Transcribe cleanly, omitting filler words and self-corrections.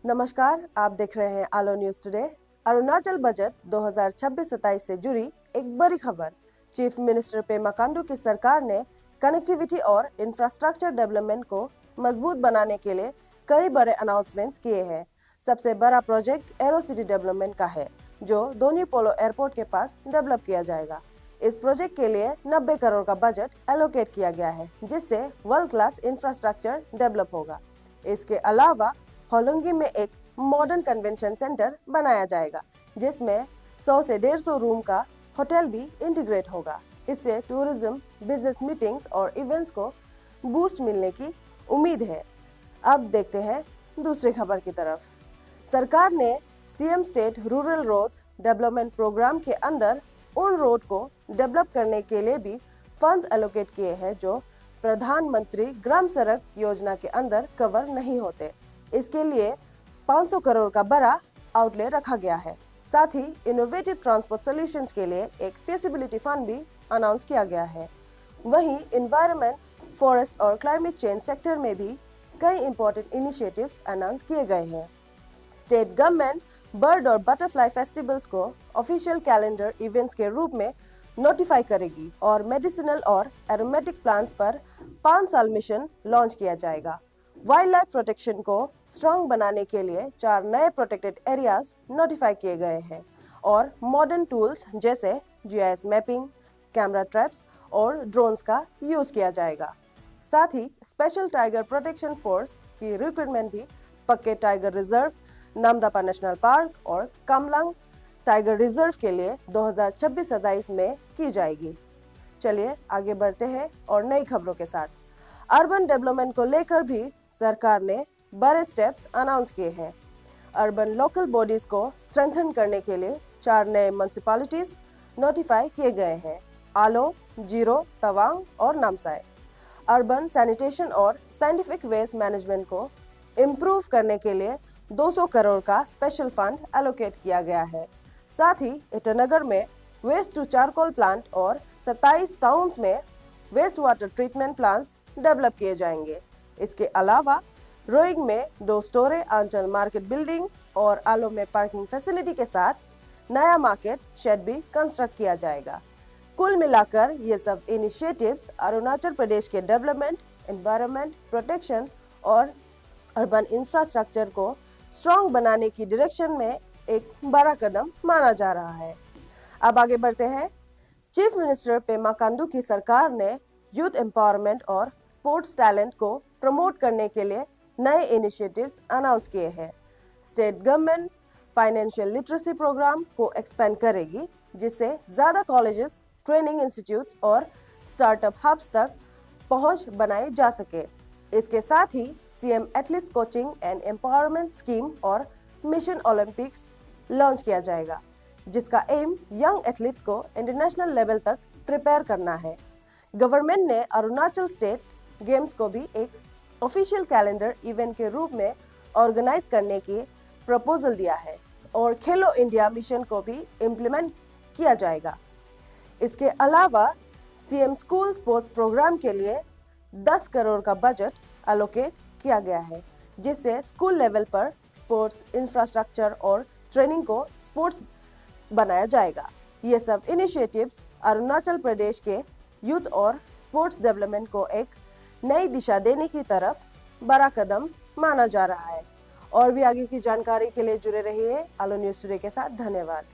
नमस्कार, आप देख रहे हैं आलो न्यूज टुडे। अरुणाचल बजट 2026-27 से जुड़ी एक बड़ी खबर। चीफ मिनिस्टर पेमा खांडू की सरकार ने कनेक्टिविटी और इंफ्रास्ट्रक्चर डेवलपमेंट को मजबूत बनाने के लिए कई बड़े अनाउंसमेंट्स किए हैं। सबसे बड़ा प्रोजेक्ट एरो सिटी डेवलपमेंट का है, जो दोनी पोलो एयरपोर्ट के पास डेवलप किया जाएगा। इस प्रोजेक्ट के लिए 90 करोड़ का बजट एलोकेट किया गया है, जिससे वर्ल्ड क्लास इंफ्रास्ट्रक्चर डेवलप होगा। इसके अलावा होलोंगी में एक मॉडर्न कन्वेंशन सेंटर बनाया जाएगा, जिसमें 100 से 150 रूम का होटल भी इंटीग्रेट होगा। इससे टूरिज्म, बिजनेस मीटिंग्स और इवेंट्स को बूस्ट मिलने की उम्मीद है। अब देखते हैं दूसरी खबर की तरफ। सरकार ने CM state rural roads development programme के अंदर उन रोड को डेवलप करने के लिए भी फंड्स एलोकेट किए हैं जो प्रधानमंत्री ग्राम सड़क योजना के अंदर कवर नहीं होते। इसके लिए 500 करोड़ का बड़ा आउटले रखा गया है। साथ ही इनोवेटिव ट्रांसपोर्ट सॉल्यूशंस के लिए एक फीसिबिलिटी फंड भी अनाउंस किया गया है। वहीं एनवायरनमेंट, फॉरेस्ट और क्लाइमेट चेंज सेक्टर में भी कई इंपॉर्टेंट इनिशिएटिव्स अनाउंस किए गए हैं। स्टेट गवर्नमेंट बर्ड और बटरफ्लाई फेस्टिवल्स को ऑफिशियल कैलेंडर इवेंट्स के रूप में नोटिफाई करेगी और मेडिसिनल और एरोमेटिक प्लांट्स पर 5 साल मिशन लॉन्च किया जाएगा। वाइल्ड लाइफ प्रोटेक्शन को स्ट्रॉन्ग बनाने के लिए 4 नए प्रोटेक्टेड एरियाज नोटिफाई किए गए हैं और मॉडर्न टूल्स जैसे जीआईएस मैपिंग, कैमरा ट्रैप्स और ड्रोन्स का यूज किया जाएगा। साथ ही स्पेशल टाइगर प्रोटेक्शन फोर्स की रिक्रूटमेंट भी पक्के tiger reserve, Namdapha national park और कामलांग टाइगर रिजर्व के लिए 2026-27 में की जाएगी। चलिए आगे बढ़ते हैं और नई खबरों के साथ। अर्बन डेवलपमेंट को लेकर भी सरकार ने बड़े स्टेप्स अनाउंस किए हैं। अर्बन लोकल बॉडीज को स्ट्रेंथन करने के लिए 4 नए म्युनिसिपैलिटीज नोटिफाई किए गए हैं: आलो, जीरो, तवांग और नामसाई। अर्बन सैनिटेशन और साइंटिफिक वेस्ट मैनेजमेंट को इम्प्रूव करने के लिए 200 करोड़ का स्पेशल फंड एलोकेट किया गया है। साथ ही ईटानगर में वेस्ट टू चारकोल प्लांट और 27 टाउन्स में waste water treatment plants develop किए जाएंगे। इसके अलावा रोइंग में 2 स्टोरे आंचल मार्केट बिल्डिंग और आलो में पार्किंग फैसिलिटी के साथ नया मार्केट शेड भी कंस्ट्रक्ट किया जाएगा। कुल मिलाकर ये सब इनिशिएटिव्स अरुणाचल प्रदेश के डेवलपमेंट, एनवायरनमेंट प्रोटेक्शन और अर्बन इंफ्रास्ट्रक्चर को स्ट्रॉन्ग बनाने की डायरेक्शन में एक बड़ा कदम माना जा रहा है। अब आगे बढ़ते हैं। चीफ मिनिस्टर पेमा खांडू की सरकार ने यूथ एम्पावरमेंट और स्पोर्ट्स टैलेंट को प्रमोट करने के लिए नए इनिशिएटिव्स अनाउंस किए हैं। State government financial literacy programme को एक्सपेंड करेगी, जिससे ज्यादा कॉलेजेस, ट्रेनिंग इंस्टीट्यूट्स और स्टार्टअप हब्स तक पहुंच बनाई जा सके। इसके साथ ही CM athletes coaching and empowerment scheme और मिशन ओलंपिक्स लॉन्च किया जाएगा, जिसका एम यंग एथलीट्स को इंटरनेशनल लेवल तक प्रिपेयर करना है। गवर्नमेंट ने अरुणाचल स्टेट गेम्स को भी एक ऑफिशियल कैलेंडर इवेंट के रूप में ऑर्गेनाइज करने की प्रपोजल दिया है और खेलो इंडिया मिशन को भी इम्प्लीमेंट किया जाएगा। इसके अलावा सीएम स्कूल स्पोर्ट्स प्रोग्राम के लिए 10 करोड़ का बजट एलोकेट किया गया है, जिससे स्कूल लेवल पर स्पोर्ट्स इंफ्रास्ट्रक्चर और ट्रेनिंग को स्पोर्ट्स बनाया जाएगा। ये सब इनिशिएटिव्स अरुणाचल प्रदेश के यूथ और स्पोर्ट्स डेवलपमेंट को एक नई दिशा देने की तरफ बड़ा कदम माना जा रहा है। और भी आगे की जानकारी के लिए जुड़े रहिए आलो न्यूज टुडे के साथ। धन्यवाद।